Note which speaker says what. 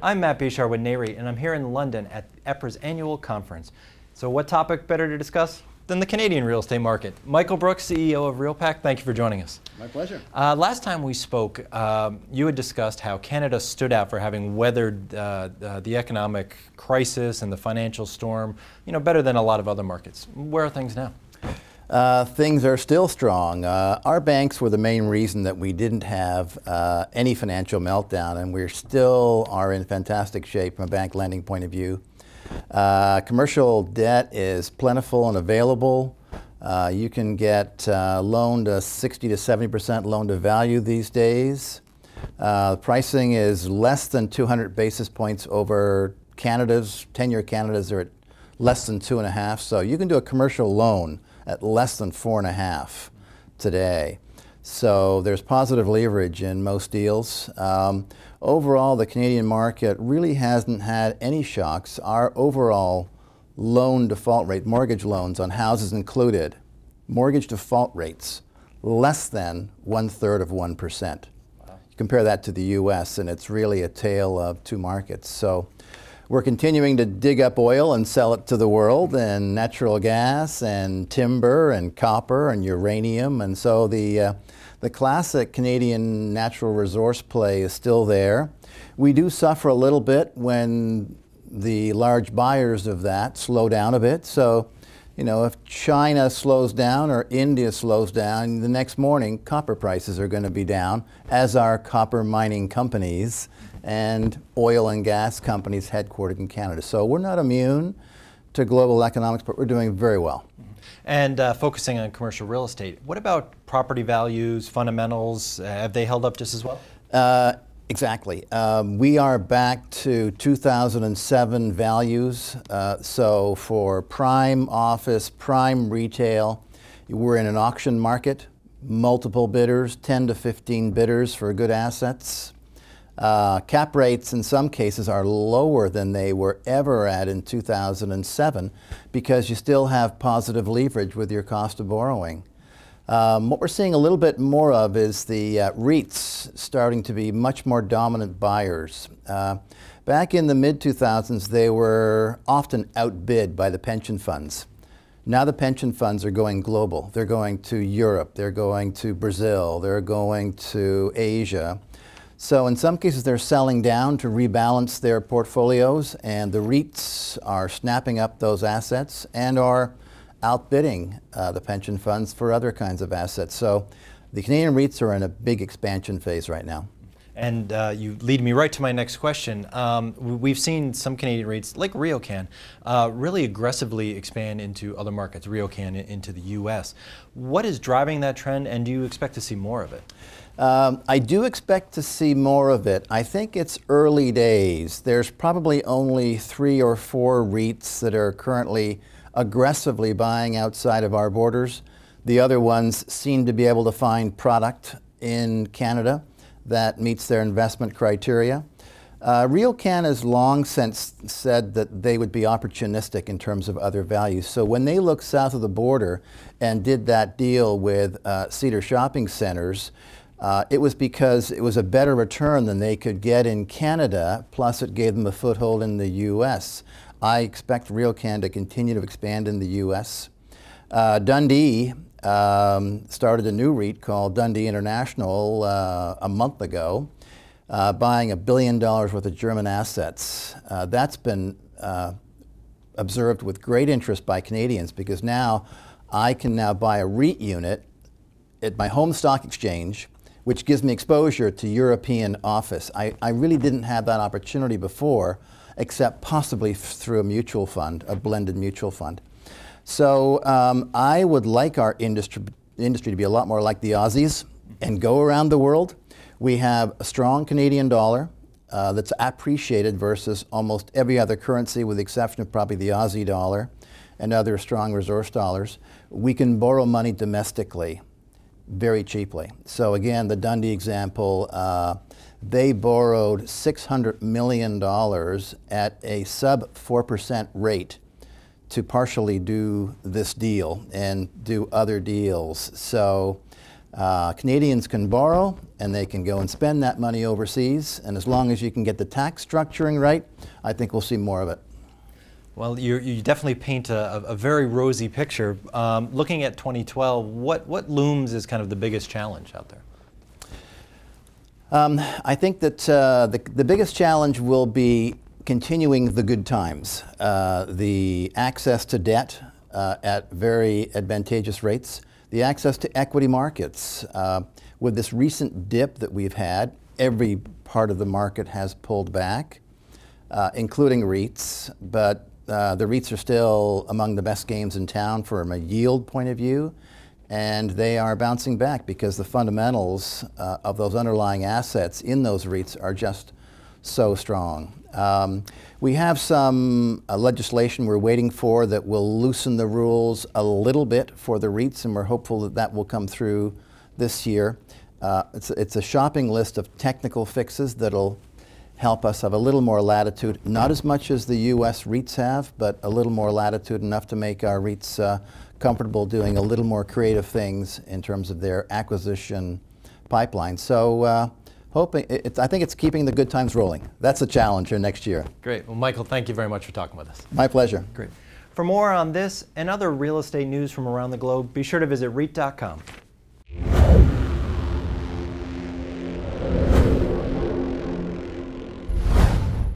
Speaker 1: I'm Matt Bishar with NAREIT, and I'm here in London at EPRA's annual conference. So what topic better to discuss than the Canadian real estate market? Michael Brooks, CEO of REALpac, thank you for joining us.
Speaker 2: My pleasure.
Speaker 1: Last time we spoke, you had discussed how Canada stood out for having weathered the economic crisis and the financial storm, better than a lot of other markets. Where are things now?
Speaker 2: Things are still strong. Our banks were the main reason that we didn't have any financial meltdown, and we still are in fantastic shape from a bank lending point of view. Commercial debt is plentiful and available. You can get loaned a 60 to 70% loan to value these days. Pricing is less than 200 basis points over Canada's. 10-year Canada's are at less than 2.5, so you can do a commercial loan at less than 4.5 today. So there's positive leverage in most deals. Overall, the Canadian market really hasn't had any shocks. Our overall loan default rate, mortgage loans on houses included, mortgage default rates less than 1/3 of 1%. Wow. Compare that to the US, and it's really a tale of two markets. So we're continuing to dig up oil and sell it to the world, and natural gas and timber and copper and uranium, and so the classic Canadian natural resource play is still there. We do suffer a little bit when the large buyers of that slow down a bit. So, if China slows down or India slows down, the next morning copper prices are going to be down, as are copper mining companies and oil and gas companies headquartered in Canada. So we're not immune to global economics, but we're doing very well.
Speaker 1: And focusing on commercial real estate, what about property values, fundamentals? Have they held up just as well?
Speaker 2: Exactly. We are back to 2007 values. So for prime office, prime retail, we're in an auction market, multiple bidders, 10 to 15 bidders for good assets. Cap rates in some cases are lower than they were ever at in 2007 because you still have positive leverage with your cost of borrowing. What we're seeing a little bit more of is the REITs starting to be much more dominant buyers. Back in the mid-2000s, they were often outbid by the pension funds. Now the pension funds are going global. They're going to Europe, they're going to Brazil, they're going to Asia. So in some cases they're selling down to rebalance their portfolios, and the REITs are snapping up those assets and are outbidding the pension funds for other kinds of assets. So the Canadian REITs are in a big expansion phase right now.
Speaker 1: And you lead me right to my next question. We've seen some Canadian REITs, like REALcan, really aggressively expand into other markets, REALcan into the US. What is driving that trend, and do you expect to see more of it?
Speaker 2: I do expect to see more of it. I think it's early days. There's probably only 3 or 4 REITs that are currently aggressively buying outside of our borders. The other ones seem to be able to find product in Canada that meets their investment criteria. REALcan has long since said that they would be opportunistic in terms of other values. So when they looked south of the border and did that deal with Cedar Shopping Centers, it was because it was a better return than they could get in Canada, plus it gave them a foothold in the US. I expect REALcan to continue to expand in the US. Dundee started a new REIT called Dundee International a month ago, buying $1 billion worth of German assets. That's been observed with great interest by Canadians, because now I can now buy a REIT unit at my home stock exchange, which gives me exposure to European office. I really didn't have that opportunity before, except possibly through a mutual fund, a blended mutual fund. So I would like our industry to be a lot more like the Aussies and go around the world. We have a strong Canadian dollar that's appreciated versus almost every other currency, with the exception of probably the Aussie dollar and other strong resource dollars. We can borrow money domestically very cheaply. So again, the Dundee example, they borrowed $600 million at a sub 4% rate to partially do this deal and do other deals. So Canadians can borrow and they can go and spend that money overseas, and as long as you can get the tax structuring right, I think we'll see more of it.
Speaker 1: Well, you definitely paint a very rosy picture. Looking at 2012, what looms as kind of the biggest challenge out there?
Speaker 2: I think that the biggest challenge will be continuing the good times. The access to debt at very advantageous rates, the access to equity markets. With this recent dip that we've had, every part of the market has pulled back, including REITs, but the REITs are still among the best games in town from a yield point of view, and they are bouncing back because the fundamentals of those underlying assets in those REITs are just so strong. We have some legislation we're waiting for that will loosen the rules a little bit for the REITs, and we're hopeful that that will come through this year. It's a shopping list of technical fixes that'll help us have a little more latitude, not as much as the US REITs have, but a little more latitude, enough to make our REITs comfortable doing a little more creative things in terms of their acquisition pipeline. So I think it's keeping the good times rolling. That's a challenge here next year.
Speaker 1: Great. Well, Michael, thank you very much for talking with us.
Speaker 2: My pleasure.
Speaker 1: Great. For more on this and other real estate news from around the globe, be sure to visit REIT.com.